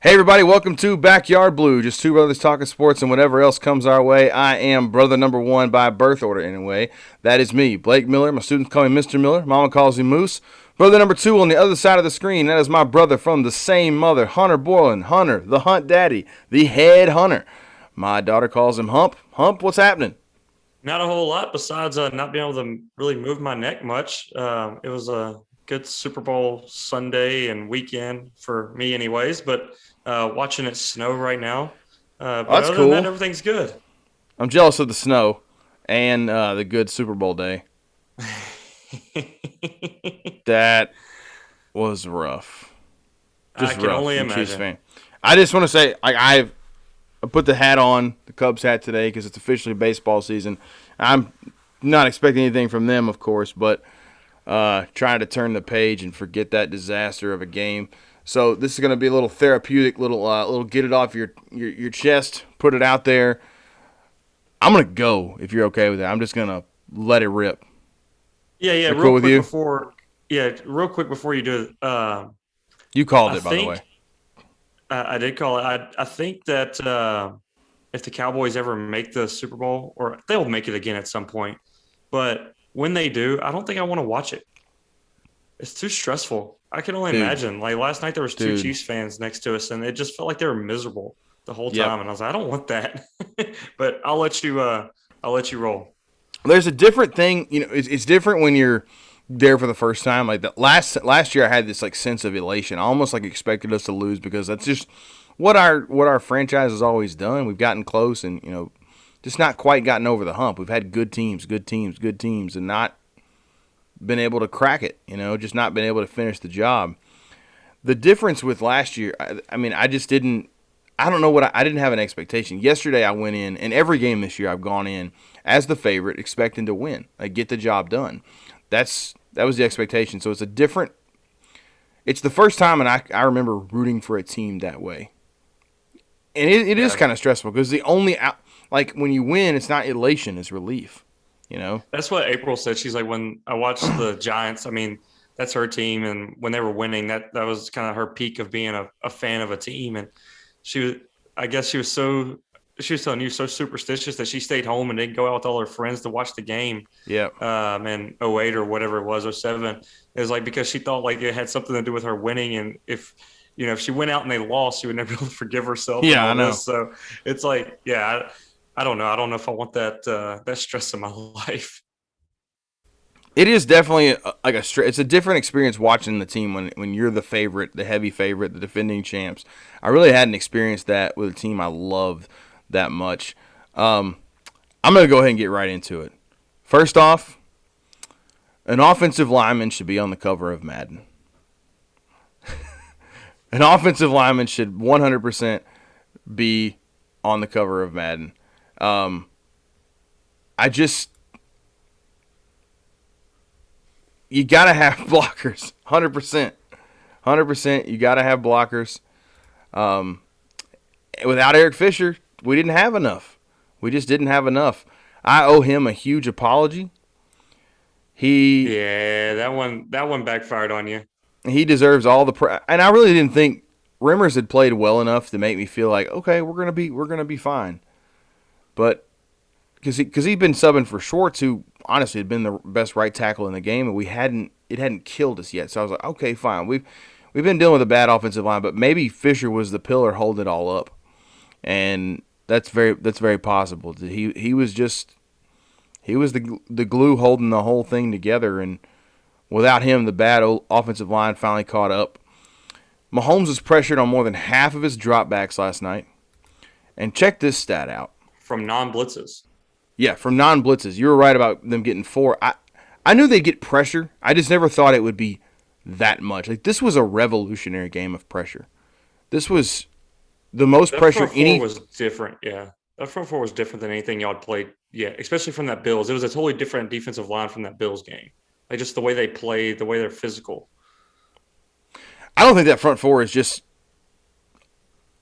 Hey everybody, welcome to Backyard Blue, just two brothers talking sports and whatever else comes our way. I am brother number one by birth order anyway. That is me, Blake Miller. My students call me Mr. Miller. Mama calls me Moose. Brother number two on the other side of the screen, that is my brother from the same mother, Hunter Borland. Hunter, the hunt daddy, the head hunter. My daughter calls him Hump. Hump, what's happening? Not a whole lot besides not being able to really move my neck much. It was a good Super Bowl Sunday and weekend for me, anyways. But watching it snow right now. Oh, But that's other than that, cool. everything's good. I'm jealous of the snow and the good Super Bowl day. That was rough. I Just can rough only from a Chiefs imagine. fan. I just want to say, I put the hat on, the Cubs hat today because it's officially baseball season. I'm not expecting anything from them, of course, but trying to turn the page and forget that disaster of a game. So this is going to be a little therapeutic, little get it off your chest, put it out there. I'm going to go if you're okay with that. I'm just going to let it rip. Yeah, yeah. That cool with you? Real quick before you do it, You called I it, by the way. think I did call it. I think that if the Cowboys ever make the Super Bowl, or they'll make it again at some point, but when they do, I don't think I want to watch it. It's too stressful. I can only Dude, imagine. Like last night, there was two dude. Chiefs fans next to us, and it just felt like they were miserable the whole Yep. time. And I was like, I don't want that. But I'll let you roll. There's a different thing, it's different when you're there for the first time. Like the last year I had this like sense of elation. I almost like expected us to lose because that's just what our franchise has always done. We've gotten close and, just not quite gotten over the hump. We've had good teams, good teams, good teams and not been able to crack it, just not been able to finish the job. The difference with last year, I mean, I just didn't. I don't know I didn't have an expectation. Yesterday, I went in, and every game this year, I've gone in as the favorite, expecting to win, like get the job done. That was the expectation. So it's a different. It's the first time, and I remember rooting for a team that way, and it is Yeah, kind of stressful because the only like when you win, it's not elation, it's relief. You know. that's what April said. She's like, when I watched the Giants, I mean, that's her team, and when they were winning, that was kind of her peak of being a fan of a team. And she was, I guess, she was telling you so superstitious that she stayed home and didn't go out with all her friends to watch the game. Yeah. In '08 or whatever it was, '07. It was like because she thought like it had something to do with her winning, and if she went out and they lost, she would never be able to forgive herself and Yeah, I all know. this. So it's like, yeah, I don't know. I don't know if I want that stress in my life. It is definitely like it's a different experience watching the team when you're the favorite, the heavy favorite, the defending champs. I really hadn't experienced that with a team I loved that much. I'm going to go ahead and get right into it. First off, an offensive lineman should be on the cover of Madden. An offensive lineman should 100% be on the cover of Madden. Um, I just you gotta have blockers, 100%, 100%. You gotta have blockers. Um, Without Eric Fisher, we didn't have enough. We just didn't have enough. I owe him a huge apology. He Yeah, that one backfired on you. he deserves all the and I really didn't think Rimmers had played well enough to make me feel like okay, we're gonna be fine. But because he'd been subbing for Schwartz, who honestly had been the best right tackle in the game, and we hadn't it hadn't killed us yet. So I was like, okay, fine. We've been dealing with a bad offensive line, but maybe Fisher was the pillar holding it all up, and that's very possible. He was the glue holding the whole thing together, and without him, the bad offensive line finally caught up. Mahomes was pressured on more than half of his dropbacks last night, and check this stat out. From non-blitzes. Yeah, from non-blitzes. You were right about them getting four. I knew they'd get pressure. I just never thought it would be that much. Like this was a revolutionary game of pressure. This was the most That pressure front four any. was different. Yeah, that front four was different than anything y'all played. Yeah, especially from that Bills. It was a totally different defensive line from that Bills game. Like just the way they play, the way they're physical. I don't think that front four is just.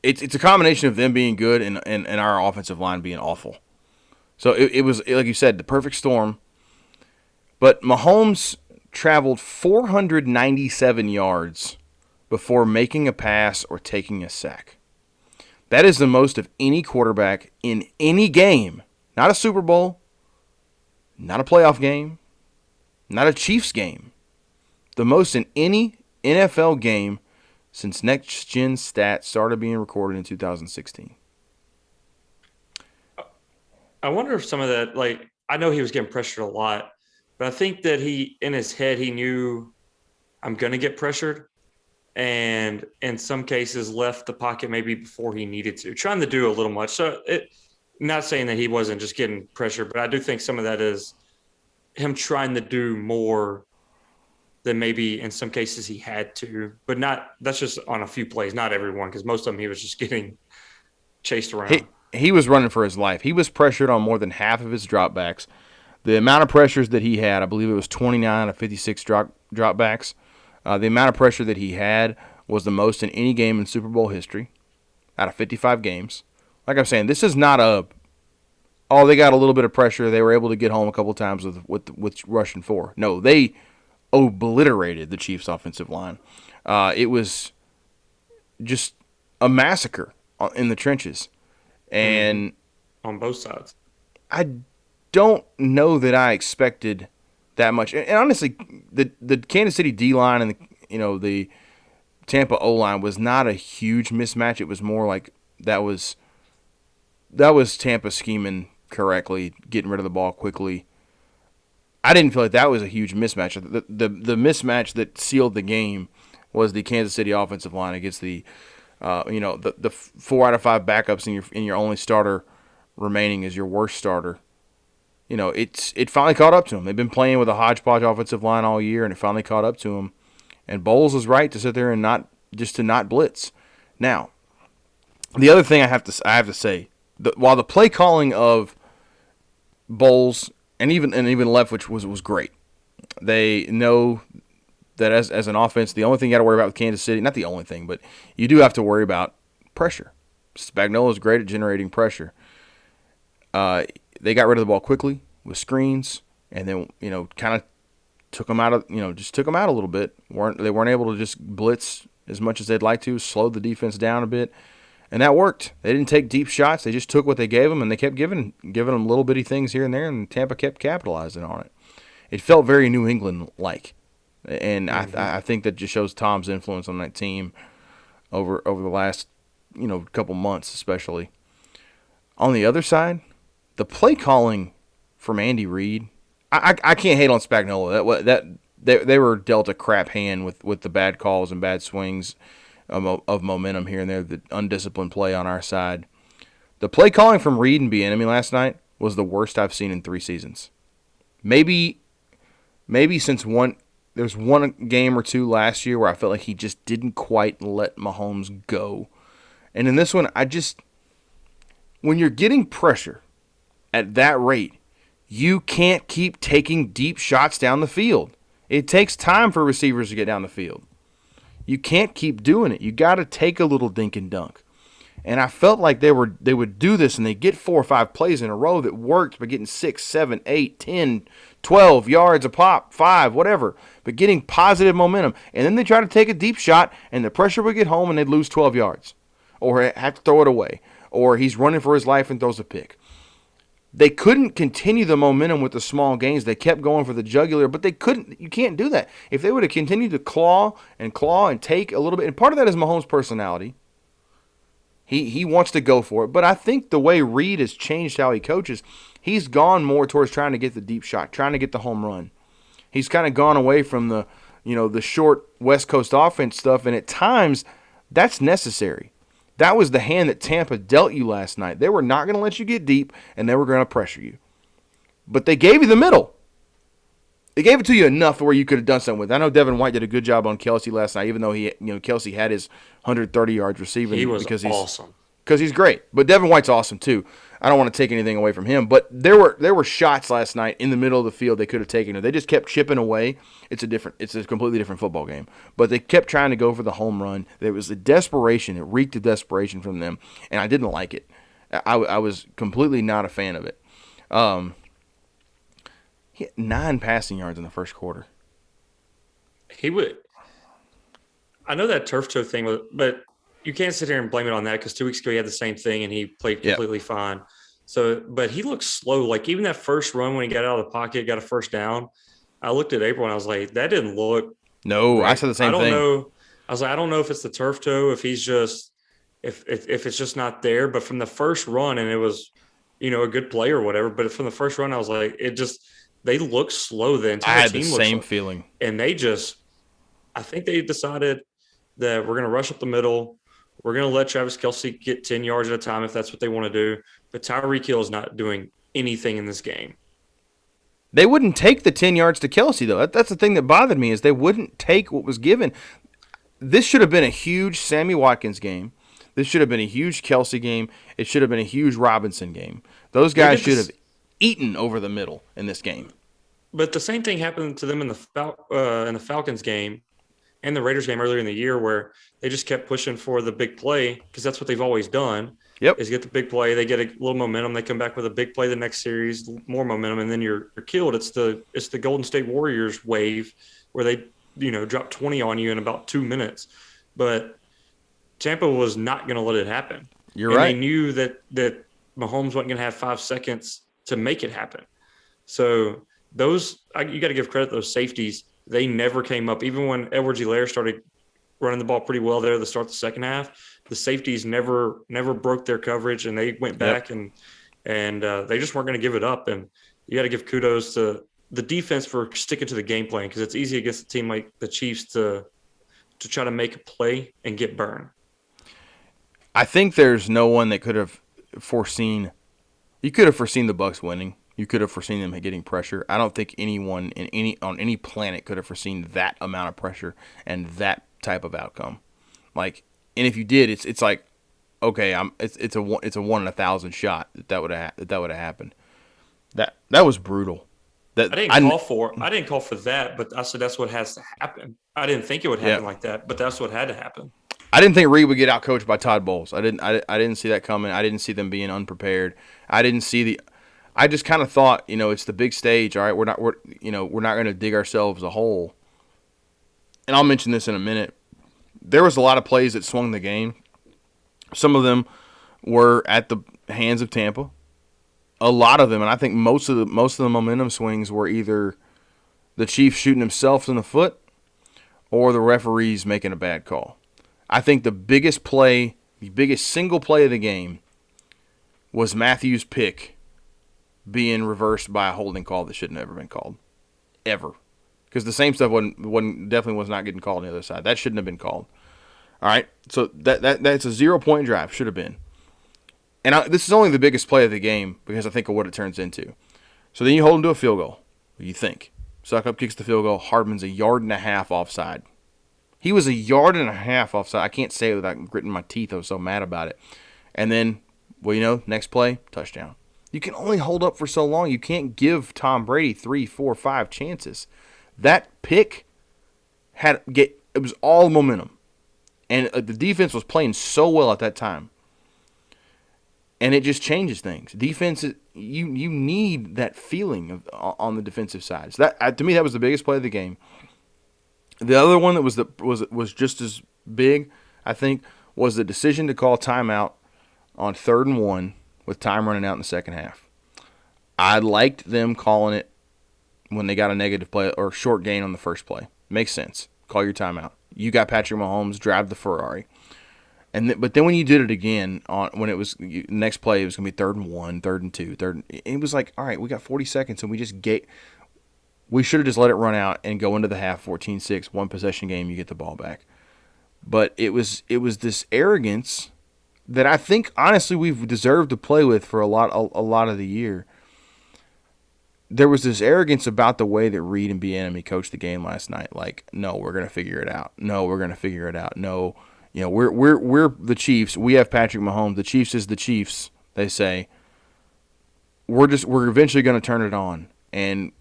It's a combination of them being good and our offensive line being awful. So it was like you said, the perfect storm. But Mahomes traveled 497 yards before making a pass or taking a sack. That is the most of any quarterback in any game. Not a Super Bowl, not a playoff game, not a Chiefs game. The most in any NFL game since Next Gen Stats started being recorded in 2016. I wonder if some of that, like, I know he was getting pressured a lot, but I think that in his head, he knew I'm going to get pressured. And in some cases, left the pocket maybe before he needed to, trying to do a little much. So, not saying that he wasn't just getting pressured, but I do think some of that is him trying to do more than maybe in some cases he had to, but that's just on a few plays, not everyone, because most of them he was just getting chased around. He was running for his life. He was pressured on more than half of his dropbacks. The amount of pressures that he had, I believe it was 29 of 56 dropbacks. The amount of pressure that he had was the most in any game in Super Bowl history out of 55 games. Like I'm saying, this is not they got a little bit of pressure. They were able to get home a couple times with rushing 4. No, they obliterated the Chiefs' offensive line. It was just a massacre in the trenches. And on both sides. I don't know that I expected that much. And honestly, the Kansas City D-line and the Tampa O-line was not a huge mismatch. It was more like that was Tampa scheming correctly, getting rid of the ball quickly. I didn't feel like that was a huge mismatch. The mismatch that sealed the game was the Kansas City offensive line against the 4 out of 5 backups in your only starter remaining as your worst starter. It finally caught up to him. They've been playing with a hodgepodge offensive line all year, and it finally caught up to him. And Bowles was right to sit there and not blitz. Now, the other thing I have to say, while the play calling of Bowles and even Leftwich was great, they know that as an offense, the only thing you got to worry about with Kansas City, not the only thing, but you do have to worry about pressure. Spagnuolo is great at generating pressure. They got rid of the ball quickly with screens, and then kind of took them out a little bit. They weren't able to just blitz as much as they'd like to, slowed the defense down a bit, and that worked. They didn't take deep shots. They just took what they gave them, and they kept giving them little bitty things here and there, and Tampa kept capitalizing on it. It felt very New England-like. And I think that just shows Tom's influence on that team over the last couple months, especially. On the other side, the play calling from Andy Reid, I can't hate on Spagnuolo. They were dealt a crap hand with the bad calls and bad swings of momentum here and there, the undisciplined play on our side. The play calling from Reid and Bieniemy last night was the worst I've seen in 3 seasons. Maybe since there's one game or two last year where I felt like he just didn't quite let Mahomes go. And in this one, when you're getting pressure at that rate, you can't keep taking deep shots down the field. It takes time for receivers to get down the field. You can't keep doing it. You got to take a little dink and dunk. And I felt like they would do this, and they get 4 or 5 plays in a row that worked by getting 6, 7, 8, 10, 12 yards a pop, 5, whatever, but getting positive momentum. And then they try to take a deep shot, and the pressure would get home, and they'd lose 12 yards or have to throw it away, or he's running for his life and throws a pick. They couldn't continue the momentum with the small gains. They kept going for the jugular, but they couldn't. You can't do that. If they would have continued to claw and take a little bit, and part of that is Mahomes' personality. He wants to go for it, but I think the way Reid has changed how he coaches, he's gone more towards trying to get the deep shot, trying to get the home run. He's kind of gone away from the short West Coast offense stuff, and at times that's necessary. That was the hand that Tampa dealt you last night. They were not going to let you get deep, and they were going to pressure you. But they gave you the middle. They gave it to you enough where you could have done something with it. I know Devin White did a good job on Kelsey last night, even though Kelsey had his 130 yards receiving. He was because awesome. Because he's great. But Devin White's awesome too. I don't want to take anything away from him. But there were shots last night in the middle of the field they could have taken. They just kept chipping away. It's a completely different football game. But they kept trying to go for the home run. There was a desperation. It reeked of desperation from them, and I didn't like it. I was completely not a fan of it. He had 9 passing yards in the first quarter. He would. I know that turf toe thing, but you can't sit here and blame it on that because 2 weeks ago he had the same thing and he played Yeah, completely fine. So, but he looked slow. Like even that first run when he got out of the pocket, got a first down. I looked at April and I was like, that didn't look no, I right. said the I same don't thing. know. I was like, I don't know if it's the turf toe, if he's just if it's just not there. But from the first run, and it was, a good play or whatever. But from the first run, I was like, it just they look slow. The I entire had the team looks same slow, feeling. and I think they decided that we're going to rush up the middle. We're going to let Travis Kelce get 10 yards at a time if that's what they want to do. But Tyreek Hill is not doing anything in this game. They wouldn't take the 10 yards to Kelce, though. That's the thing that bothered me is they wouldn't take what was given. This should have been a huge Sammy Watkins game. This should have been a huge Kelce game. It should have been a huge Robinson game. Those guys should have eaten over the middle in this game. But the same thing happened to them in the Falcons game and the Raiders game earlier in the year where they just kept pushing for the big play because that's what they've always done. Yep. Is get the big play, they get a little momentum, they come back with a big play the next series, more momentum, and then you're killed. It's the Golden State Warriors wave where they drop 20 on you in about 2 minutes. But Tampa was not going to let it happen. You're right. They knew that Mahomes wasn't going to have 5 seconds to make it happen. So you got to give credit to those safeties. They never came up. Even when Edwards-Helaire started running the ball pretty well there at the start of the second half, the safeties never broke their coverage, and they went back and they just weren't going to give it up. And you got to give kudos to the defense for sticking to the game plan because it's easy against a team like the Chiefs to try to make a play and get burned. I think there's no one that could have foreseen. You could have foreseen the Bucs winning. You could have foreseen them getting pressure. I don't think anyone on any planet could have foreseen that amount of pressure and that type of outcome. Like, and if you did, it's like, okay, it's a 1 in 1,000 shot that would have happened. That was brutal. I didn't call for that, but I said that's what has to happen. I didn't think it would happen like that, but that's what had to happen. I didn't think Reed would get outcoached by Todd Bowles. I didn't see that coming. I didn't see them being unprepared. I just kind of thought, it's the big stage. All right, we're not going to dig ourselves a hole. And I'll mention this in a minute. There was a lot of plays that swung the game. Some of them were at the hands of Tampa. A lot of them, and I think most of the momentum swings were either the Chiefs shooting themselves in the foot or the referees making a bad call. I think the biggest single play of the game was Matthews' pick being reversed by a holding call that shouldn't have ever been called. Ever. Because the same stuff definitely was not getting called on the other side. That shouldn't have been called. All right? So that's a 0-point drive. Should have been. And this is only the biggest play of the game because I think of what it turns into. So then you hold him to a field goal. What do you think? Suckup kicks the field goal. Hardman's 1.5 yards offside. He was 1.5 yards offside. I can't say it without gritting my teeth. I was so mad about it. And then, next play, touchdown. You can only hold up for so long. You can't give Tom Brady 3, 4, 5 chances. That pick it was all momentum. And the defense was playing so well at that time. And it just changes things. Defense, you need that feeling on the defensive side. So that to me, that was the biggest play of the game. The other one that was just as big, I think, was the decision to call timeout on 3rd and 1 with time running out in the second half. I liked them calling it when they got a negative play or short gain on the first play. Makes sense. Call your timeout. You got Patrick Mahomes, drive the Ferrari. But then when you did it again, when it was next play, it was going to be 3rd and 1, 3rd and 2, it was like, all right, we got 40 seconds, and we should have just let it run out and go into the half 14-6, one possession game, you get the ball back. But it was this arrogance that I think, honestly, we've deserved to play with for a lot of the year. There was this arrogance about the way that Reed and Bieniemy coached the game last night. Like, no, we're going to figure it out. No, we're going to figure it out. No, we're the Chiefs. We have Patrick Mahomes. The Chiefs is the Chiefs. They say we're eventually going to turn it on, and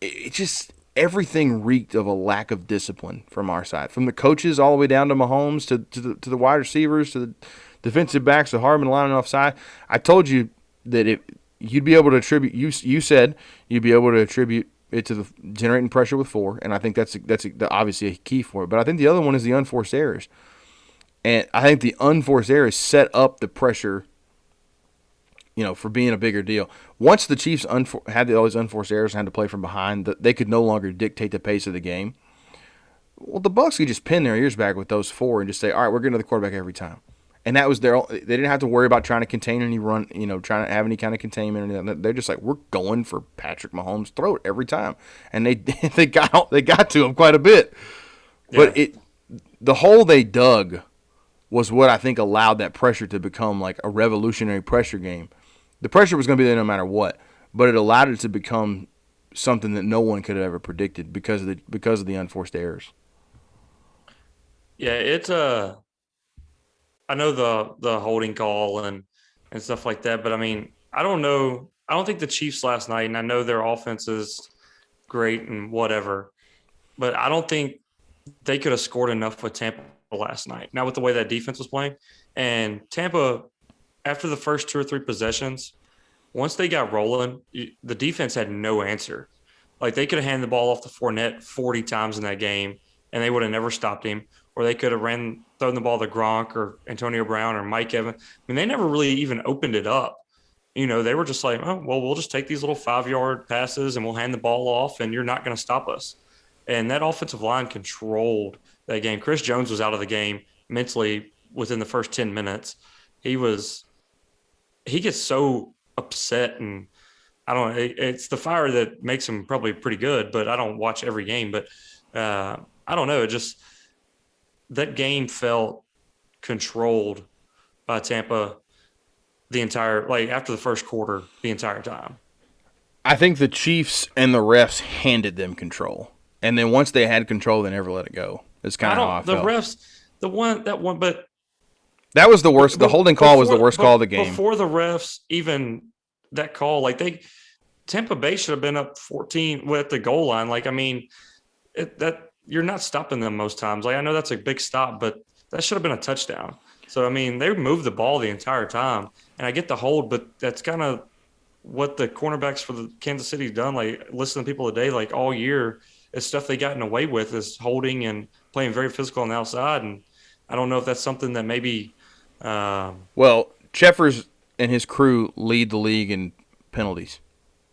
it just everything reeked of a lack of discipline from our side, from the coaches all the way down to Mahomes to the wide receivers to the defensive backs to Hardman lining offside. I told you that you'd be able to attribute. You said you'd be able to attribute generating pressure with 4, and I think that's obviously a key for it. But I think the other one is the unforced errors, and I think the unforced errors set up the pressure, for being a bigger deal. Once the Chiefs had all these unforced errors and had to play from behind, they could no longer dictate the pace of the game. Well, the Bucs could just pin their ears back with those 4 and just say, all right, we're getting to the quarterback every time. And that was they didn't have to worry about trying to contain any run, trying to have any kind of containment or anything. They're just like, we're going for Patrick Mahomes' throat every time. And they got to him quite a bit. Yeah. But the hole they dug was what I think allowed that pressure to become like a revolutionary pressure game. The pressure was going to be there no matter what, but it allowed it to become something that no one could have ever predicted because of the unforced errors. Yeah, it's I know the holding call and stuff like that, but I mean, I don't know. I don't think the Chiefs last night, and I know their offense is great and whatever, but I don't think they could have scored enough with Tampa last night. Now with the way that defense was playing, and Tampa, after the first 2 or 3 possessions, once they got rolling, the defense had no answer. Like they could have handed the ball off the Fournette 40 times in that game, and they would have never stopped him. Or they could have thrown the ball to Gronk or Antonio Brown or Mike Evans. I mean, they never really even opened it up. They were just like, oh, well, we'll just take these little 5-yard passes and we'll hand the ball off and you're not going to stop us. And that offensive line controlled that game. Chris Jones was out of the game mentally within the first 10 minutes. He gets so upset, and I don't know, it's the fire that makes him probably pretty good, but I don't watch every game. But I don't know, that game felt controlled by Tampa after the first quarter, the entire time. I think the Chiefs and the refs handed them control. And then once they had control, they never let it go. It's kind of how I felt. The refs, but that was the worst. The holding call was the worst call of the game. Before the refs, even that call, Tampa Bay should have been up 14 at the goal line. You're not stopping them most times. I know that's a big stop, but that should have been a touchdown. So, they moved the ball the entire time. And I get the hold, but that's kind of what the cornerbacks for the Kansas City's done. Listen to people today, all year, it's stuff they gotten away with is holding and playing very physical on the outside. And I don't know if that's something that maybe well, Cheffers and his crew lead the league in penalties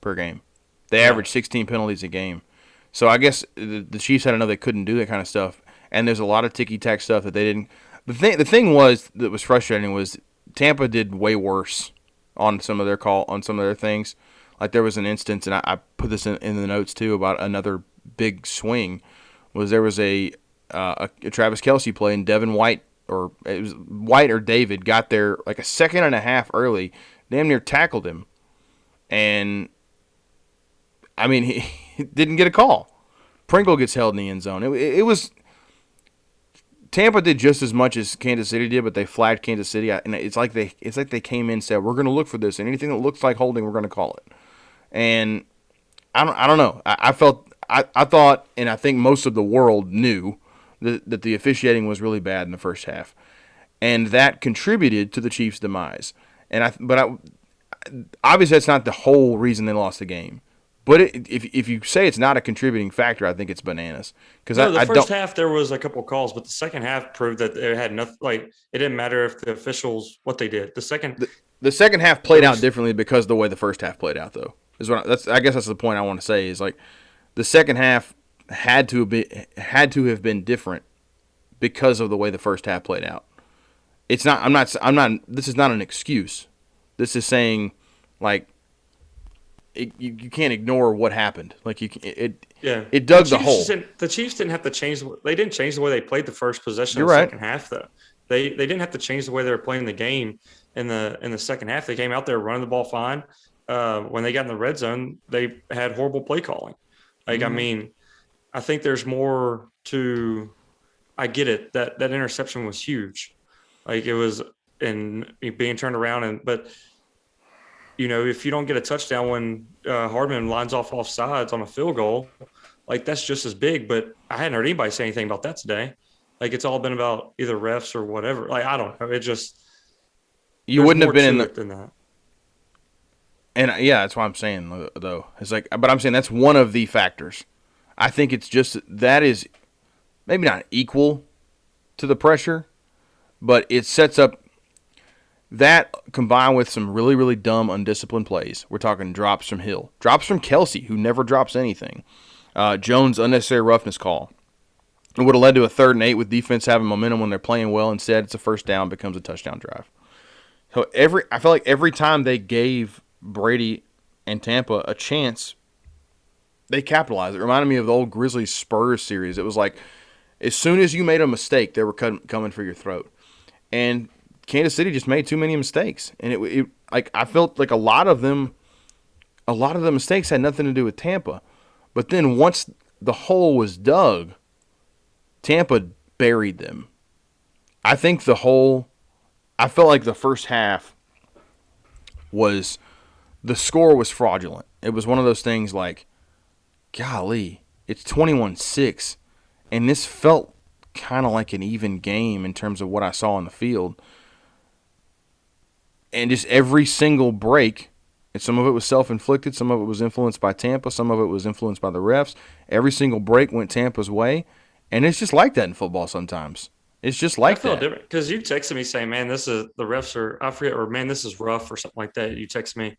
per game. They average 16 penalties a game. So I guess the Chiefs had to know they couldn't do that kind of stuff, and there's a lot of ticky-tack stuff that they didn't. The thing that was frustrating was Tampa did way worse on some of their things. Like there was an instance, and I put this in the notes too about another big swing. There was a Travis Kelce play, and Devin White, or it was White or David, got there like a second and a half early, damn near tackled him, and he didn't get a call. Pringle gets held in the end zone. It was Tampa did just as much as Kansas City did, but they flagged Kansas City, and it's like they came in and said, we're going to look for this, and anything that looks like holding, we're going to call it. And I don't know. I thought, and I think most of the world knew that the officiating was really bad in the first half, and that contributed to the Chiefs' demise. But obviously that's not the whole reason they lost the game. But if you say it's not a contributing factor, I think it's bananas. Because the first half there was a couple of calls, but the second half proved that it had nothing. It didn't matter if the officials what they did. The second half played out differently because of the way the first half played out, though. I guess that's the point I want to say is the second half had to have been different because of the way the first half played out. It's not. I'm not. This is not an excuse. This is saying you can't ignore what happened. It dug the hole. The Chiefs didn't have to change. They didn't change the way they played the first possession of the second half, though. They didn't have to change the way they were playing the game in the second half. They came out there running the ball fine. When they got in the red zone, they had horrible play calling. I think there's more to. I get it that interception was huge. It was and being turned around but. If you don't get a touchdown when Hardman lines off sides on a field goal, that's just as big. But I hadn't heard anybody say anything about that today. It's all been about either refs or whatever. I don't know. It just you wouldn't have been in than that. And yeah, that's why I'm saying though. It's like, but I'm saying that's one of the factors. I think it's just that is maybe not equal to the pressure, but it sets up that combined with some really, really dumb, undisciplined plays. We're talking drops from Hill, drops from Kelsey, who never drops anything. Jones' unnecessary roughness call. It would have led to a 3rd and 8 with defense having momentum when they're playing well. Instead, it's a first down, becomes a touchdown drive. So I feel like every time they gave Brady and Tampa a chance, they capitalized. It reminded me of the old Grizzlies Spurs series. It was like as soon as you made a mistake, they were coming for your throat. And Kansas City just made too many mistakes, and it like I felt like a lot of the mistakes had nothing to do with Tampa, but then once the hole was dug, Tampa buried them. I think I felt like the first half the score was fraudulent. It was one of those things like, golly, it's 21-6, and this felt kind of like an even game in terms of what I saw on the field. And just every single break, and some of it was self-inflicted, some of it was influenced by Tampa, some of it was influenced by the refs. Every single break went Tampa's way, and it's just like that in football sometimes. It's just like that. I feel different because you texted me saying, man, this is the refs are, I forget, or man, this is rough or something like that. You text me,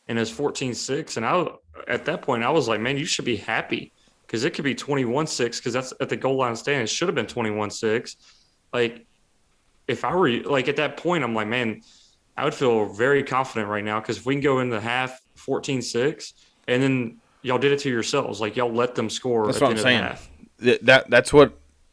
and it's 14-6. And at that point, I was like, man, you should be happy because it could be 21-6 because that's at the goal line stand. It should have been 21-6. Like, if I were like at that point, I'm like, man, I would feel very confident right now because if we can go into half 14-6 and then y'all did it to yourselves, like y'all let them score that's at what the end I'm of saying. the half.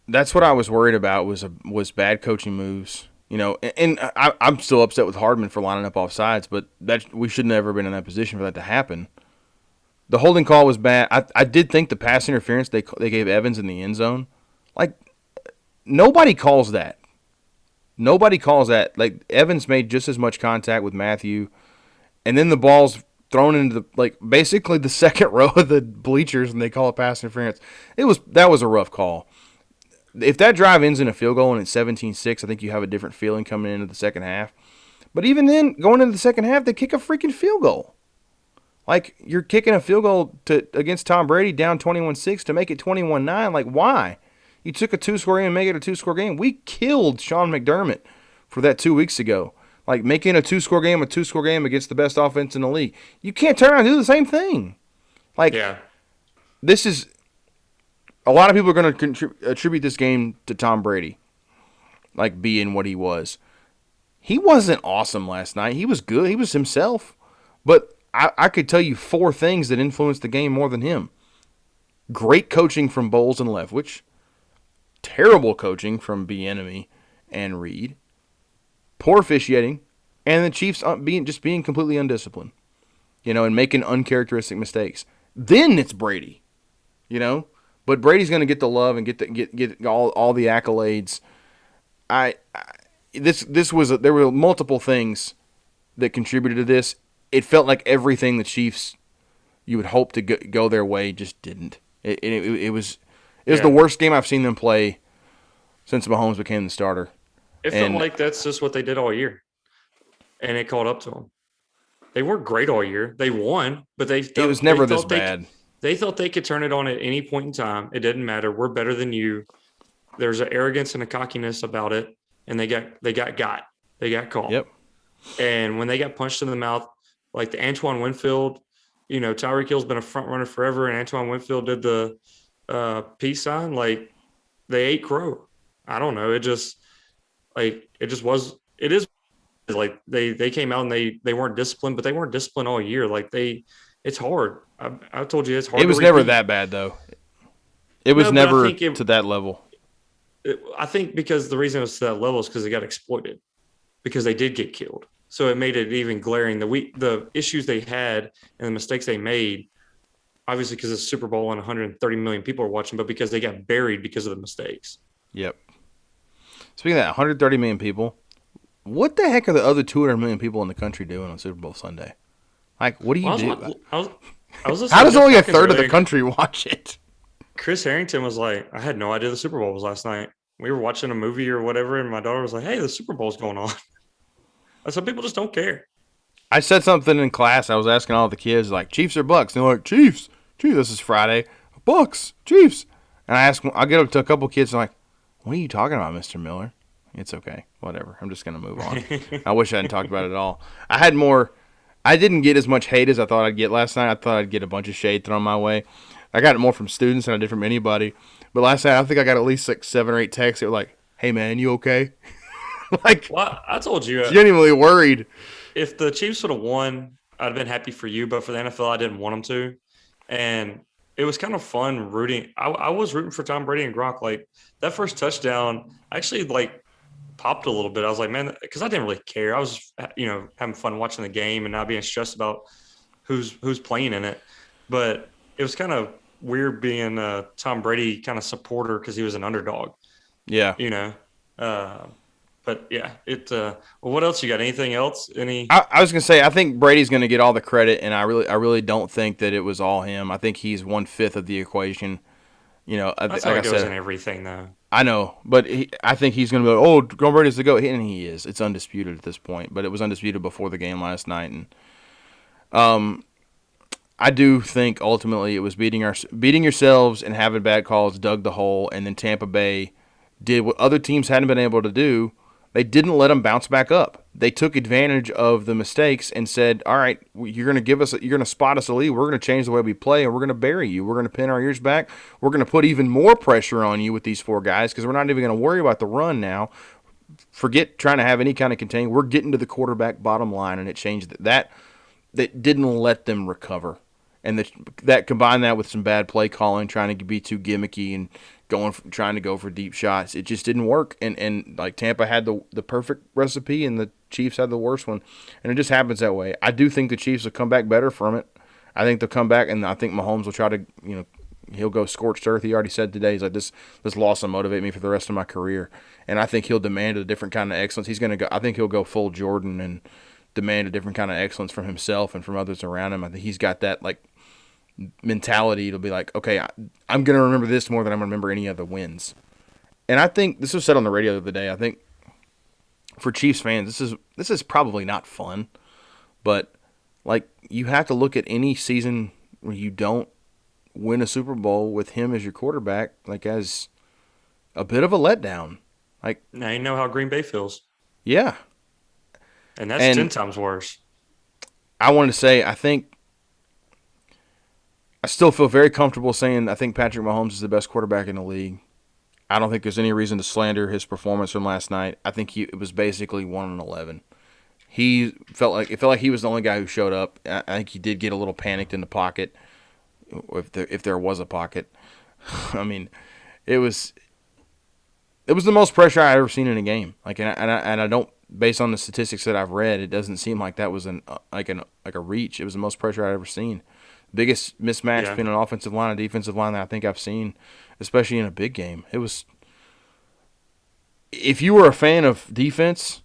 That's what I was worried about was bad coaching moves. You know, and I'm still upset with Hardman for lining up off sides, but we should never have been in that position for that to happen. The holding call was bad. I did think the pass interference they gave Evans in the end zone, like nobody calls that. Nobody calls that. Like Evans made just as much contact with Matthew, and then the ball's thrown into basically the second row of the bleachers, and they call it pass interference. That was a rough call. If that drive ends in a field goal and it's 17-6, I think you have a different feeling coming into the second half. But even then, going into the second half, they kick a freaking field goal. Like, you're kicking a field goal against Tom Brady down 21-6 to make it 21-9. Like, why? You took a 2-score game and make it a 2-score game. We killed Sean McDermott for that 2 weeks ago. Like, making a 2-score game a 2-score game against the best offense in the league. You can't turn around and do the same thing. Like, yeah. This is – a lot of people are going to attribute this game to Tom Brady, like being what he was. He wasn't awesome last night. He was good. He was himself. But I could tell you 4 things that influenced the game more than him. Great coaching from Bowles and Leftwich. Terrible coaching from Bieniemy and Reed. Poor officiating. And the Chiefs being completely undisciplined. You know, and making uncharacteristic mistakes. Then it's Brady. You know? But Brady's going to get the love and get all the accolades. There were multiple things that contributed to this. It felt like everything the Chiefs you would hope to go their way just didn't. It was the worst game I've seen them play since Mahomes became the starter. It felt like that's just what they did all year, and it caught up to them. They weren't great all year. They won, but it was never this bad. They thought they could turn it on at any point in time. It didn't matter. We're better than you. There's an arrogance and a cockiness about it, and they got caught. Yep. And when they got punched in the mouth, like the Antoine Winfield, you know, Tyreek Hill's been a front runner forever, and Antoine Winfield did the peace sign. Like they ate crow. I don't know. It is like they came out and they weren't disciplined, but they weren't disciplined all year. Like it's hard. I told you it's hard. It was never that bad, though. It was never to that level. I think because the reason it was to that level is because they got exploited, because they did get killed. So it made it even glaring. The issues they had and the mistakes they made, obviously because it's Super Bowl and 130 million people are watching, but because they got buried because of the mistakes. Yep. Speaking of that, 130 million people, what the heck are the other 200 million people in the country doing on Super Bowl Sunday? Like, what do you do? How does only a third of the country watch it? Chris Harrington was like, I had no idea the Super Bowl was last night. We were watching a movie or whatever, and my daughter was like, hey, the Super Bowl's going on. I said, people just don't care. I said something in class. I was asking all the kids, like, Chiefs or Bucks? And they're like, Chiefs. Chiefs, this is Friday. Bucks, Chiefs. And I get up to a couple kids and I'm like, what are you talking about, Mr. Miller? It's okay. Whatever. I'm just going to move on. I wish I hadn't talked about it at all. I didn't get as much hate as I thought I'd get last night. I thought I'd get a bunch of shade thrown my way. I got it more from students than I did from anybody. But last night, I think I got at least like 7 or 8 texts that were like, hey, man, you okay? Like, Well, I told you, genuinely worried. if the Chiefs would have won, I'd have been happy for you. But for the NFL, I didn't want them to. And it was kind of fun rooting. I was rooting for Tom Brady and Gronk. Like that first touchdown, I actually like popped a little bit. I was like, man, because I didn't really care. I was, having fun watching the game and not being stressed about who's playing in it. But it was kind of weird being a Tom Brady kind of supporter because he was an underdog. Yeah. But yeah, well, what else you got? Anything else? I was gonna say I think Brady's gonna get all the credit, and I really don't think that it was all him. I think he's 1/5 of the equation. That's how it goes in everything, though. I know, but I think he's gonna be like, oh, Tom Brady's the GOAT, and he is. It's undisputed at this point, but it was undisputed before the game last night, and I do think ultimately it was beating yourselves and having bad calls dug the hole, and then Tampa Bay did what other teams hadn't been able to do. They didn't let them bounce back up. They took advantage of the mistakes and said, all right, you're going to spot us a lead. We're going to change the way we play, and we're going to bury you. We're going to pin our ears back. We're going to put even more pressure on you with these 4 guys because we're not even going to worry about the run now. Forget trying to have any kind of contain. We're getting to the quarterback bottom line, and it changed that didn't let them recover. And that combined that with some bad play calling, trying to be too gimmicky and trying to go for deep shots. It just didn't work. And like Tampa had the perfect recipe and the Chiefs had the worst one. And it just happens that way. I do think the Chiefs will come back better from it. I think they'll come back, and I think Mahomes will try to, he'll go scorched earth. He already said today, he's like, this loss will motivate me for the rest of my career. And I think he'll demand a different kind of excellence. I think he'll go full Jordan and demand a different kind of excellence from himself and from others around him. I think he's got that, like, mentality. It'll be like, okay, I'm going to remember this more than I'm going to remember any other wins. And I think this was said on the radio the other day. I think for Chiefs fans, this is probably not fun, but like you have to look at any season where you don't win a Super Bowl with him as your quarterback, like as a bit of a letdown. Like now you know how Green Bay feels. Yeah, and that's 10 times worse. I wanted to say I still feel very comfortable saying I think Patrick Mahomes is the best quarterback in the league. I don't think there's any reason to slander his performance from last night. I think it was basically 1-11. It felt like he was the only guy who showed up. I think he did get a little panicked in the pocket, if there was a pocket. I mean, it was the most pressure I've ever seen in a game. Like, and I don't, based on the statistics that I've read, it doesn't seem like that was like a reach. It was the most pressure I've ever seen. Biggest mismatch between an offensive line and defensive line that I think I've seen, especially in a big game. It was. If you were a fan of defense,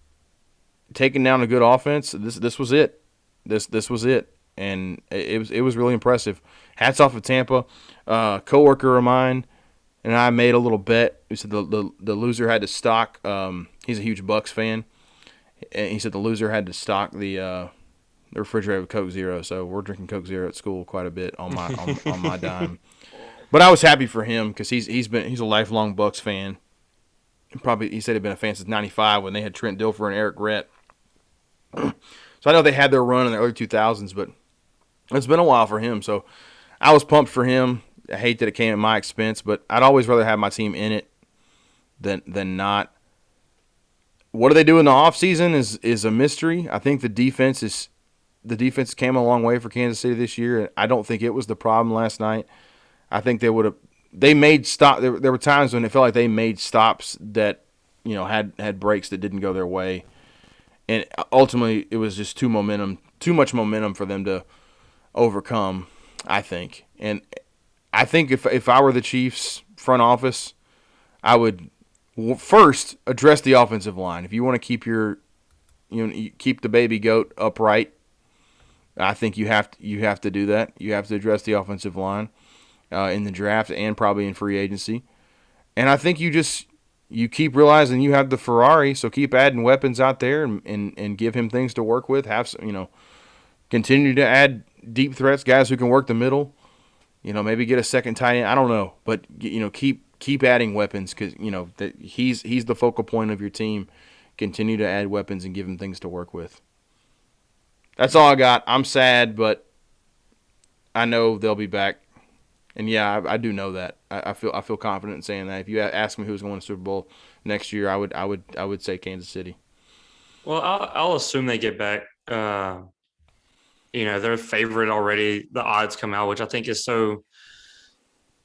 taking down a good offense, this was it. This was it, and it was really impressive. Hats off of Tampa. Coworker of mine and I made a little bet. He said the loser had to stock. He's a huge Bucs fan, and he said the loser had to stock the refrigerator with Coke Zero. So we're drinking Coke Zero at school quite a bit on my dime. But I was happy for him because he's a lifelong Bucs fan. Probably he said he'd been a fan since '95 when they had Trent Dilfer and Eric Rhett. So I know they had their run in the early 2000s, but it's been a while for him. So I was pumped for him. I hate that it came at my expense, but I'd always rather have my team in it than not. What do they do in the offseason is a mystery. I think the defense came a long way for Kansas City this year, and I don't think it was the problem last night. I think they made stop. There were times when it felt like they made stops that had breaks that didn't go their way, and ultimately it was just too much momentum for them to overcome. I think, and I think if I were the Chiefs front office, I would first address the offensive line. If you want to keep the baby goat upright, I think you have to do that. You have to address the offensive line in the draft and probably in free agency. And I think you keep realizing you have the Ferrari, so keep adding weapons out there and give him things to work with. Have some, Continue to add deep threats, guys who can work the middle. Maybe get a second tight end. I don't know, but keep adding weapons because that he's the focal point of your team. Continue to add weapons and give him things to work with. That's all I got. I'm sad, but I know they'll be back. And yeah, I do know that. I feel confident in saying that. If you ask me who's going to the Super Bowl next year, I would say Kansas City. Well, I'll assume they get back. They're favorite already. The odds come out, which I think is so.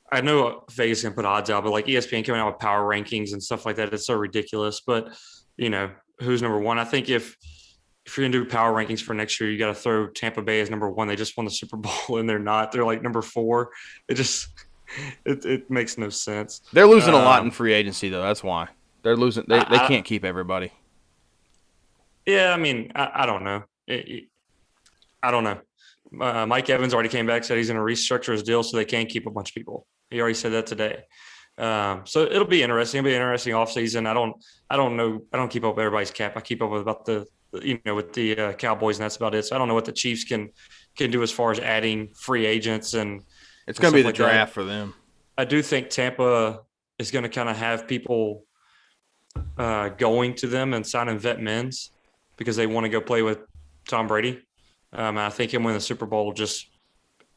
I know Vegas can put odds out, but like ESPN coming out with power rankings and stuff like that, it's so ridiculous. But who's number one? I think if you're gonna do power rankings for next year, you got to throw Tampa Bay as number one. They just won the Super Bowl, and they're not. They're like number four. It makes no sense. They're losing a lot in free agency, though. That's why they're losing. They can't keep everybody. Yeah, I mean, I don't know. I don't know. Mike Evans already came back, said he's going to restructure his deal so they can't keep a bunch of people. He already said that today. So it'll be interesting. It'll be an interesting offseason. I don't know. I don't keep up with everybody's cap. I keep up with about with the Cowboys, and that's about it. So I don't know what the Chiefs can do as far as adding free agents and it's going to be the like draft for them. I do think Tampa is going to kind of have people going to them and signing vet men's because they want to go play with Tom Brady. I think him winning the Super Bowl will just,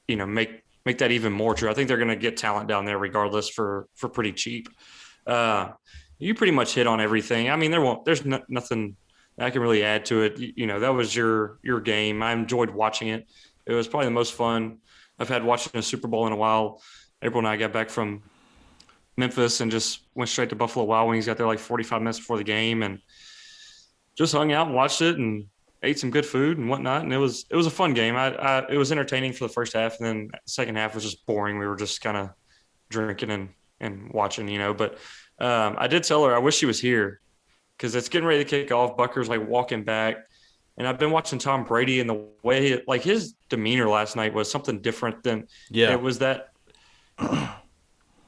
make that even more true. I think they're going to get talent down there regardless for pretty cheap. You pretty much hit on everything. I mean, there's nothing I can really add to it. That was your game. I enjoyed watching it. It was probably the most fun I've had watching a Super Bowl in a while. April and I got back from Memphis and just went straight to Buffalo Wild Wings. Got there like 45 minutes before the game and just hung out and watched it and ate some good food and whatnot. And it was a fun game. It was entertaining for the first half, and then the second half was just boring. We were just kind of drinking and watching, But I did tell her I wish she was here because it's getting ready to kick off. Bucker's like walking back. And I've been watching Tom Brady, and the way his demeanor last night was something different than it was that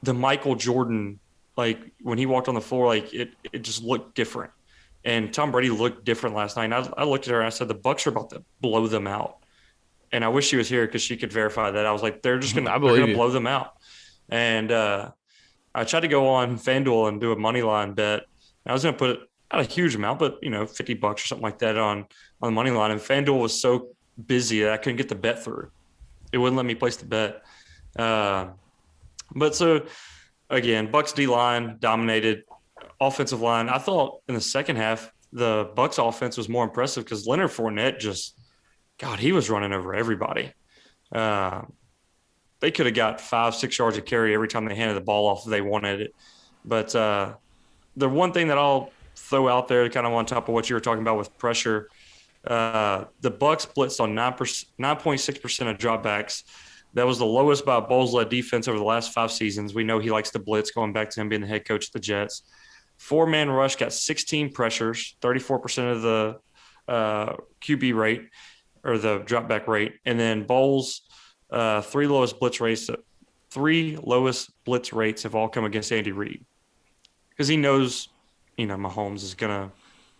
the Michael Jordan, like when he walked on the floor, like it just looked different. And Tom Brady looked different last night. And I looked at her and I said, the Bucs are about to blow them out. And I wish she was here because she could verify that. I was like, they're going to blow them out. And I tried to go on FanDuel and do a money line bet. I was going to put not a huge amount, but $50 or something like that on the money line. And FanDuel was so busy that I couldn't get the bet through. It wouldn't let me place the bet. But so again, Bucs D line dominated. Offensive line, I thought in the second half the Bucs offense was more impressive because Leonard Fournette he was running over everybody. They could have got 5-6 yards of carry every time they handed the ball off if they wanted it. But the one thing that I'll throw out there, kind of on top of what you were talking about with pressure, the Bucs blitzed on 9.6% of dropbacks. That was the lowest by a Bowles-led defense over the last 5 seasons. We know he likes to blitz, going back to him being the head coach of the Jets. 4-man rush got 16 pressures, 34% of the QB rate or the dropback rate. And then Bowles, three lowest blitz rates have all come against Andy Reid because he knows, Mahomes is going to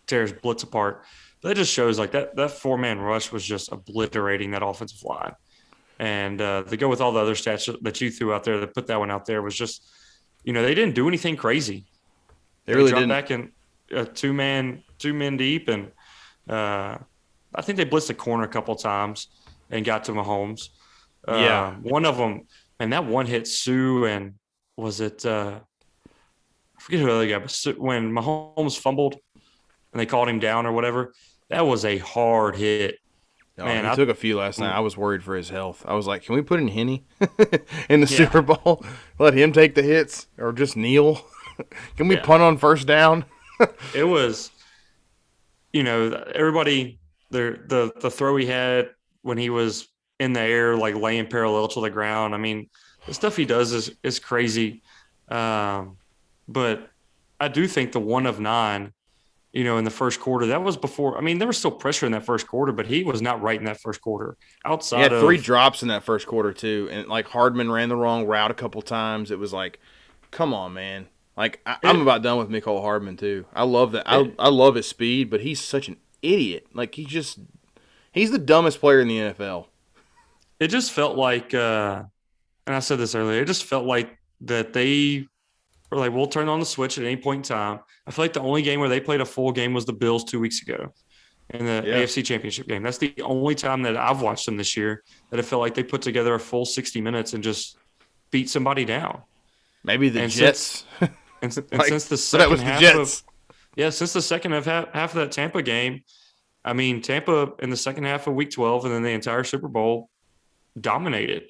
tear his blitz apart. But that just shows like that 4-man rush was just obliterating that offensive line. And to go with all the other stats that you threw out there, that put that one out there was just, they didn't do anything crazy. They really didn't. Back in two men deep, and I think they blitzed a corner a couple times and got to Mahomes. One of them, and that one hit Sue, and was it? I forget who the other guy, but when Mahomes fumbled and they called him down or whatever, that was a hard hit. Oh, man, he took a few last night. I was worried for his health. I was like, can we put in Henny in the Super Bowl? Let him take the hits or just kneel? Can we punt on first down? It was, everybody, the throw he had when he was in the air, like laying parallel to the ground. I mean, the stuff he does is crazy. But I do think the 1 of 9, in the first quarter, that was before. I mean, there was still pressure in that first quarter, but he was not right in that first quarter. Outside, he had 3 drops in that first quarter too, and like Hardman ran the wrong route a couple times. It was like, come on, man. Like I'm about done with Mecole Hardman too. I love that. I love his speed, but he's such an idiot. Like he He's the dumbest player in the NFL. It just felt like, and I said this earlier, it just felt like that they were like, we'll turn on the switch at any point in time. I feel like the only game where they played a full game was the Bills 2 weeks ago in the Yeah. AFC Championship game. That's the only time that I've watched them this year that it felt like they put together a full 60 minutes and just beat somebody down. Maybe the And Jets. Since Like, since the so that was second the half Jets. since the second half of that Tampa game, I mean, Tampa in the second half of Week 12 and then the entire Super Bowl dominated.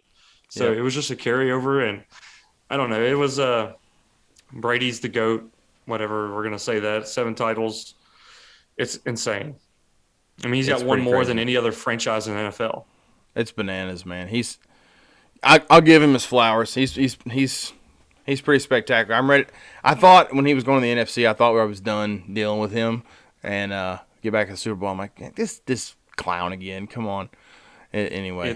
So Yeah. it was just a carryover, and I don't know. It was Brady's the GOAT, whatever we're gonna say that. 7 titles, it's insane. I mean, he's It's got one pretty more crazy. than any other franchise in the NFL. It's bananas, man. I'll give him his flowers. He's pretty spectacular. I'm ready. I thought when he was going to the NFC, I thought I was done dealing with him and get back to the Super Bowl. I'm like, this clown again. Come on. Anyway,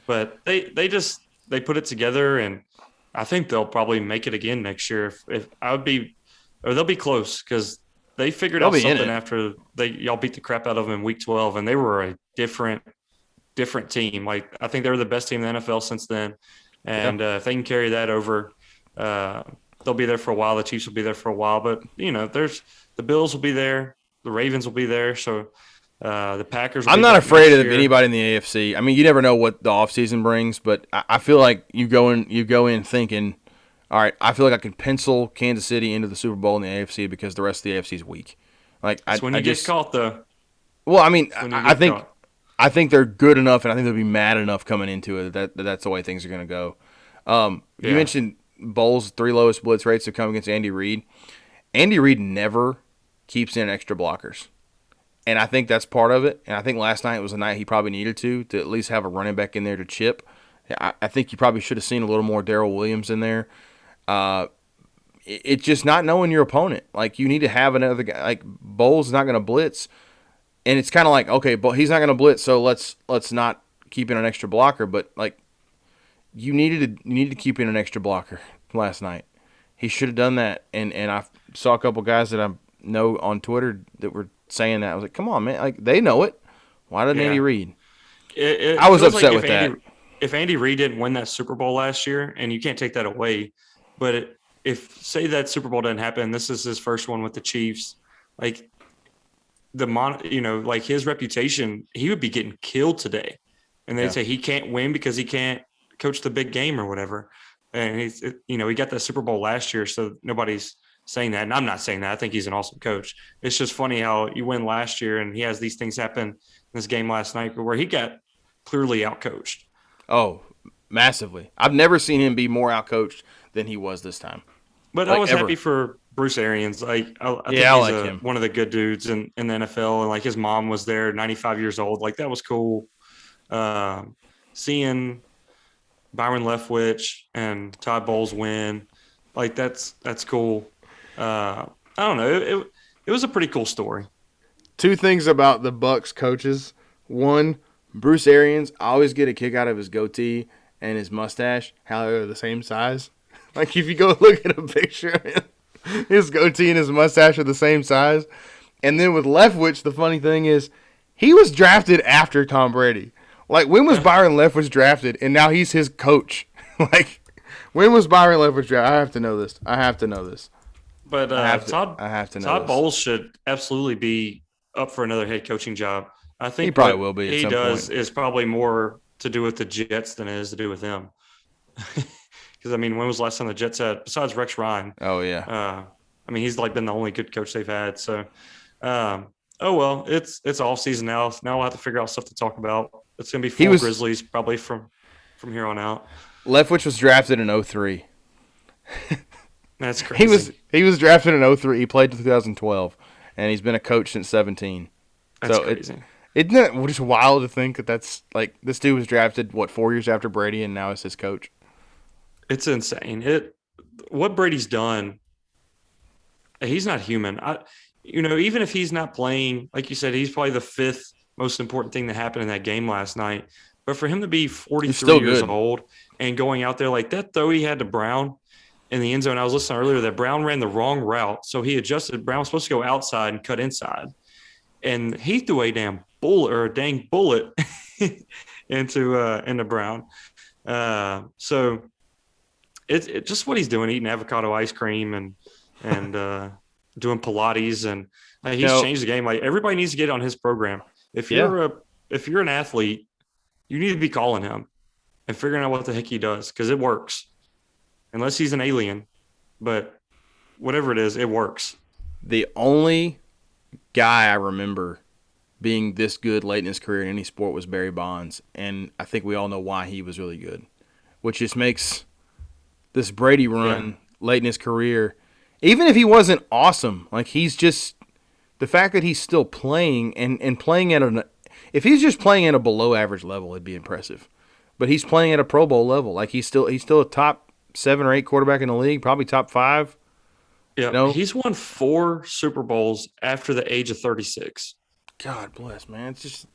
But they put it together, and I think they'll probably make it again next year. If I would be, or they'll be close because they figured They'll out be in something it. after y'all beat the crap out of them in Week 12, and they were a different team. Like, I think they were the best team in the NFL since then, and if they can carry that over, they'll be there for a while. The Chiefs will be there for a while, but there's the Bills will be there, the Ravens will be there, so. The Packers. I'm not afraid of anybody in the AFC. I mean, you never know what the offseason brings, but I feel like you go in thinking, all right, I feel like I can pencil Kansas City into the Super Bowl in the AFC because the rest of the AFC is weak. Like That's when you get caught, though. Well, I mean, I I think they're good enough, and I think they'll be mad enough coming into it that's the way things are going to go. You mentioned Bowles' 3 lowest blitz rates have come against Andy Reid. Andy Reid never keeps in extra blockers. And I think that's part of it. And I think last night was a night he probably needed to at least have a running back in there to chip. I think you probably should have seen a little more Darrell Williams in there. It's just not knowing your opponent. Like, you need to have another guy. Like, Bowles is not going to blitz. And it's kind of like, okay, but he's not going to blitz, so let's not keep in an extra blocker. But, like, you needed to keep in an extra blocker last night. He should have done that. And I saw a couple guys that I know on Twitter that were saying that. I was like, come on, man. Like, they know it. Why didn't Andy Reid? I was upset with that. If Andy Reid didn't win that Super Bowl last year, and you can't take that away, but if, say, that Super Bowl doesn't happen, this is his first one with the Chiefs, like, like, his reputation, he would be getting killed today. And they'd say he can't win because he can't coach the big game or whatever. And he got that Super Bowl last year, so nobody's saying that, and I'm not saying that. I think he's an awesome coach. It's just funny how you win last year and he has these things happen in this game last night where he got clearly outcoached. Oh, massively. I've never seen him be more outcoached than he was this time. But I was happy for Bruce Arians. Like, I think he's like him. One of the good dudes in the NFL, and like his mom was there, 95 years old. Like, that was cool. Seeing Byron Leftwich and Todd Bowles win, like, that's cool. I don't know. It was a pretty cool story. 2 things about the Bucs coaches. 1, Bruce Arians, I always get a kick out of his goatee and his mustache, how they're the same size. Like, if you go look at a picture of him, his goatee and his mustache are the same size. And then with Leftwich, the funny thing is, he was drafted after Tom Brady. Like, when was Byron Leftwich drafted, and now he's his coach? Like, when was Byron Leftwich drafted? I have to know this. But I have to know Todd this. Bowles should absolutely be up for another head coaching job. I think He probably will be at he some does point. is probably more to do with the Jets than it is to do with him. Because, I mean, when was the last time the Jets had, besides Rex Ryan? Oh, yeah. I mean, he's like been the only good coach they've had. So, oh well, it's off season now. Now we'll have to figure out stuff to talk about. It's gonna be full Grizzlies probably from here on out. Leftwich was drafted in 2003. That's crazy. He was drafted in 2003. He played to 2012, and he's been a coach since 2017. That's crazy. Isn't it just wild to think that that's like this dude was drafted 4 years after Brady, and now is his coach? It's insane. What Brady's done. He's not human. Even if he's not playing, like you said, he's probably the 5th most important thing that happened in that game last night. But for him to be 43 years old and going out there like that, though, he had to Brown in the end zone. I was listening earlier that Brown ran the wrong route. So he adjusted. Brown was supposed to go outside and cut inside. And he threw a damn dang bullet into Brown. So it's just what he's doing, eating avocado ice cream and doing Pilates, and he's changed the game. Like, everybody needs to get on his program. If you're an athlete, you need to be calling him and figuring out what the heck he does, because it works. Unless he's an alien, but whatever it is, it works. The only guy I remember being this good late in his career in any sport was Barry Bonds, and I think we all know why he was really good, which just makes this Brady run late in his career, even if he wasn't awesome, like, he's just the fact that he's still playing and playing at if he's just playing at a below average level, it'd be impressive, but he's playing at a Pro Bowl level, like he's still a top 7 or 8 quarterback in the league, probably top 5. Yeah, he's won 4 Super Bowls after the age of 36. God bless, man. It's just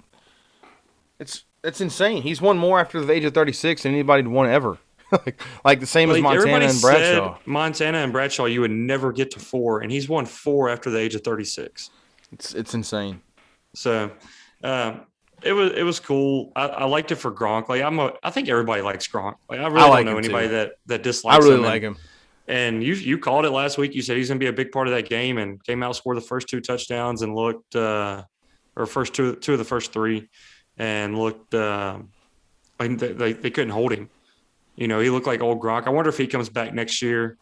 it's insane. He's won more after the age of 36 than anybody won ever. like the same as Montana and Bradshaw. Said Montana and Bradshaw, you would never get to 4, and he's won 4 after the age of 36. It's insane. So, it was cool. I liked it for Gronk. Like, I think everybody likes Gronk. Like, I really don't know anybody that dislikes him. I really like him. And you called it last week. You said he's going to be a big part of that game, and came out, scored the first 2 touchdowns, and looked or first two of the first 3, and looked like they couldn't hold him. You know, he looked like old Gronk. I wonder if he comes back next year.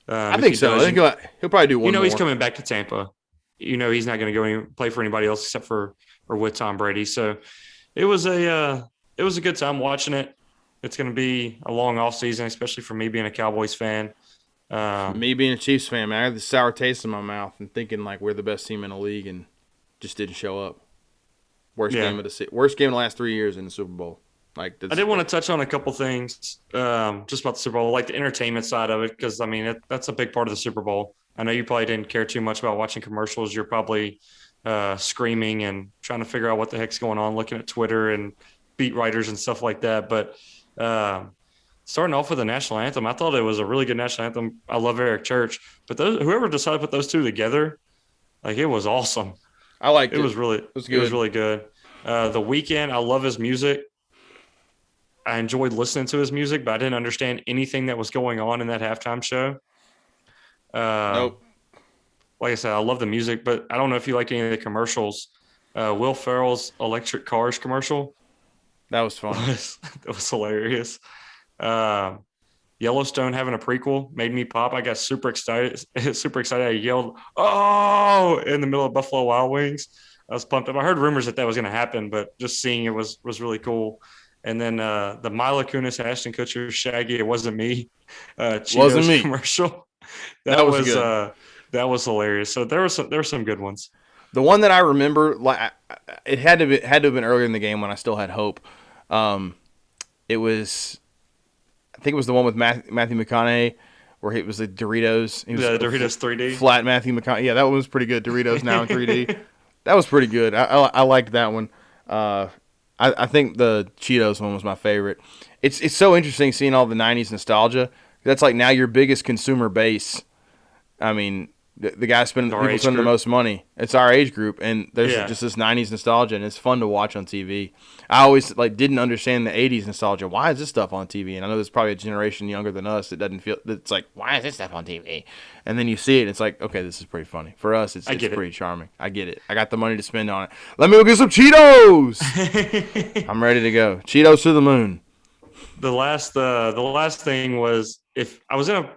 I think so. I think he'll probably do one. He's coming back to Tampa. He's not going to go play for anybody else except for or with Tom Brady. So it was a good time watching it. It's going to be a long off season, especially for me being a Cowboys fan. Me being a Chiefs fan, man, I had the sour taste in my mouth and thinking like we're the best team in the league, and just didn't show up. Worst game of the last 3 years in the Super Bowl. Like, I did want to touch on a couple things just about the Super Bowl, like the entertainment side of it, because I mean that's a big part of the Super Bowl. I know you probably didn't care too much about watching commercials. You're probably screaming and trying to figure out what the heck's going on, looking at Twitter and beat writers and stuff like that. But starting off with the national anthem, I thought it was a really good national anthem. I love Eric Church, but whoever decided to put those two together, like, it was awesome. I liked it. It was really good. The Weeknd, I love his music. I enjoyed listening to his music, but I didn't understand anything that was going on in that halftime show. Nope. Like I said, I love the music, but I don't know if you liked any of the commercials. Will Ferrell's electric cars commercial. That was fun. That was hilarious. Yellowstone having a prequel made me pop. I got super excited. I yelled, "Oh!" in the middle of Buffalo Wild Wings. I was pumped up. I heard rumors that was going to happen, but just seeing it was really cool. And then the Mila Kunis, Ashton Kutcher, Shaggy, It Wasn't Me, Cheetos Wasn't me. commercial. That was good. That was hilarious. So there were some good ones. The one that I remember, like, it had to have been earlier in the game when I still had hope. It was, I think it was the one with Matthew McConaughey, where it was the Doritos. Doritos 3D. Flat Matthew McConaughey. Yeah, that one was pretty good. Doritos now in 3D. That was pretty good. I liked that one. I think the Cheetos one was my favorite. It's so interesting seeing all the 90s nostalgia. That's like now your biggest consumer base. I mean, the guy spending the most money. It's our age group, and there's just this 90s nostalgia, and it's fun to watch on TV. I always didn't understand the 80s nostalgia. Why is this stuff on TV? And I know there's probably a generation younger than us that doesn't feel. It's like, why is this stuff on TV? And then you see it, and it's like, okay, this is pretty funny. For us, it's pretty charming. I get it. I got the money to spend on it. Let me go get some Cheetos. I'm ready to go. Cheetos to the moon. The last thing was, if I was gonna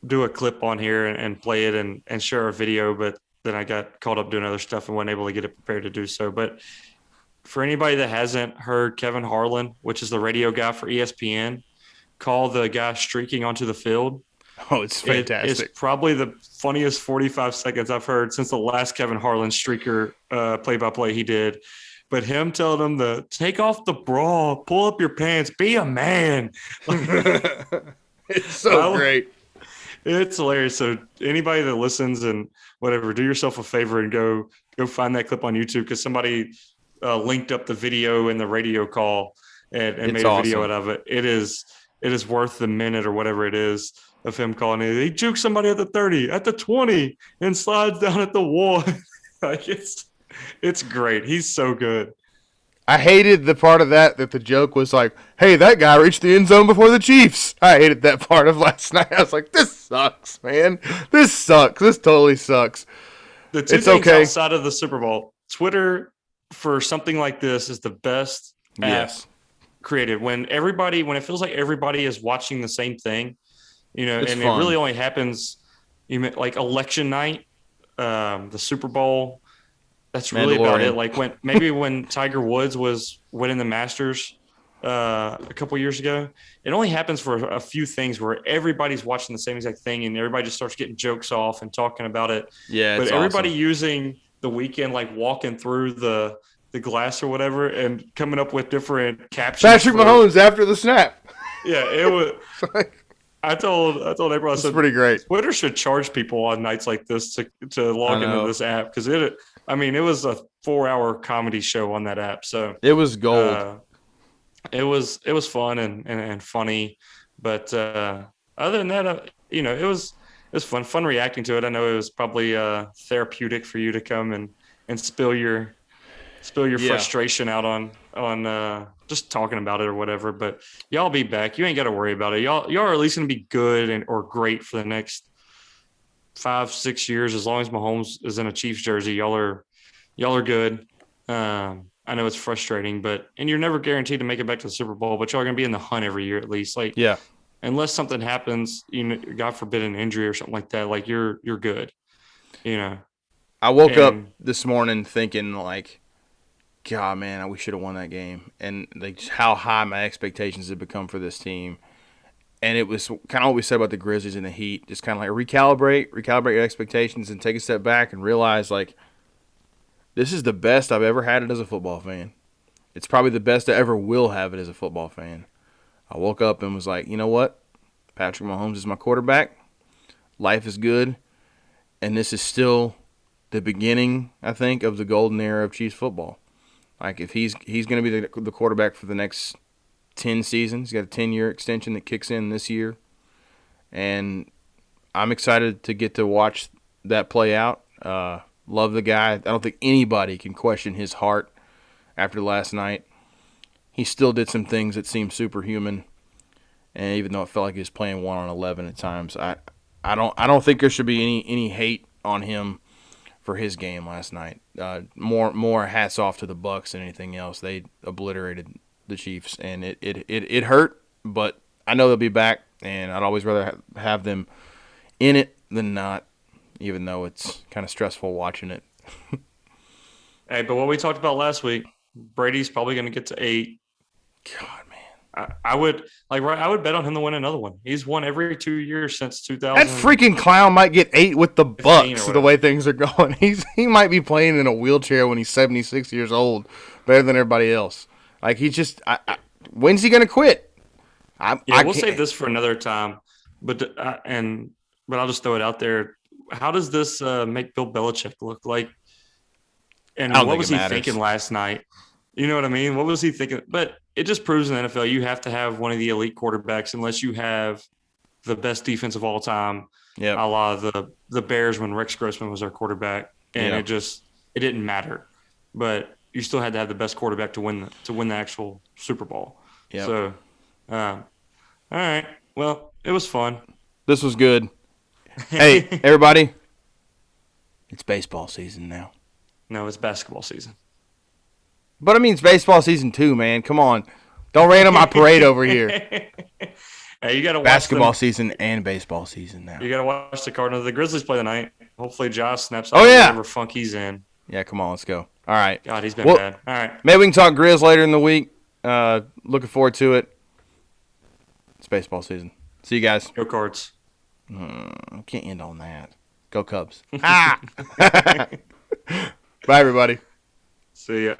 do a clip on here and play it and share a video, but then I got caught up doing other stuff and wasn't able to get it prepared to do so. But for anybody that hasn't heard Kevin Harlan, which is the radio guy for ESPN, call the guy streaking onto the field. Oh, it's fantastic. It's probably the funniest 45 seconds I've heard since the last Kevin Harlan streaker play-by-play he did. But him telling him to take off the bra, pull up your pants, be a man. It's so great. It's hilarious. So anybody that listens and whatever, do yourself a favor and go find that clip on YouTube, because somebody linked up the video and the radio call and made a video out of it. It is worth the minute or whatever it is of him calling it. He jukes somebody at the 30, at the 20, and slides down at the 1. Like, It's great. He's so good. I hated the part of that the joke was like, hey, that guy reached the end zone before the Chiefs. I hated that part of last night. I was like, this sucks, man. This sucks. This totally sucks. The two It's things okay. outside of the Super Bowl, Twitter for something like this is the best app Yes. created. When it feels like everybody is watching the same thing, It's and it fun. really only happens, like election night, the Super Bowl. That's really about it. Mandalorian. Like when Tiger Woods was winning the Masters a couple years ago, it only happens for a few things where everybody's watching the same exact thing and everybody just starts getting jokes off and talking about it. Yeah, But it's everybody awesome. using the Weeknd, like walking through the glass or whatever, and coming up with different captions. Patrick Mahomes after the snap. Yeah, it was. I told everyone, I It's said, pretty great. Twitter should charge people on nights like this to log into this app because it was a 4-hour comedy show on that app. So It was gold. it was fun and funny, but other than that, it was fun reacting to it. I know it was probably therapeutic for you to come and spill your frustration out on just talking about it or whatever. But y'all be back. You ain't got to worry about it. Y'all are at least gonna be good or great for the next 5-6 years as long as Mahomes is in a Chiefs jersey. Y'all are good. I know it's frustrating, and you're never guaranteed to make it back to the Super Bowl, but y'all are gonna be in the hunt every year at least. Like, Yeah. unless something happens, God forbid an injury or something like that, like you're good. I woke up this morning thinking like, God, man, we should have won that game, and like how high my expectations had become for this team. And it was kind of what we said about the Grizzlies and the Heat, just kind of like recalibrate your expectations and take a step back and realize like this is the best I've ever had it as a football fan. It's probably the best I ever will have it as a football fan. I woke up and was like, you know what? Patrick Mahomes is my quarterback. Life is good, and this is still the beginning, I think, of the golden era of Chiefs football. Like if he's going to be the quarterback for the next 10 seasons. He's got a 10-year extension that kicks in this year. And I'm excited to get to watch that play out. Love the guy. I don't think anybody can question his heart after last night. He still did some things that seemed superhuman. And even though it felt like he was playing 1 on 11 at times, I don't think there should be any hate on him for his game last night. More hats off to the Bucs than anything else. They obliterated the Chiefs, and it hurt, but I know they'll be back, and I'd always rather have them in it than not, even though it's kind of stressful watching it. Hey, but what we talked about last week, Brady's probably going to get to 8. God, man. I would bet on him to win another one. He's won every 2 years since 2000. That freaking clown might get 8 with the Bucs the way things are going. He might be playing in a wheelchair when he's 76 years old, better than everybody else. Like he just, when's he gonna quit? We'll save this for another time. But I'll just throw it out there. How does this make Bill Belichick look like? And what was he thinking last night? You know what I mean? What was he thinking? But it just proves in the NFL you have to have one of the elite quarterbacks unless you have the best defense of all time. Yeah, a la the Bears when Rex Grossman was our quarterback, and it didn't matter. But you still had to have the best quarterback to win the actual Super Bowl. Yeah. So, all right. Well, it was fun. This was good. Hey, everybody. It's baseball season now. No, it's basketball season. But I mean, it's baseball season too, man. Come on. Don't rain on my parade over here. Hey, you got to watch basketball season and baseball season now. You got to watch the Cardinals. The Grizzlies play tonight. Hopefully, Josh snaps out whatever funk he's in. Yeah, come on, let's go. All right. God, he's been bad. All right. Maybe we can talk Grizz later in the week. Looking forward to it. It's baseball season. See you guys. Go Cards. Can't end on that. Go Cubs. Bye, everybody. See ya.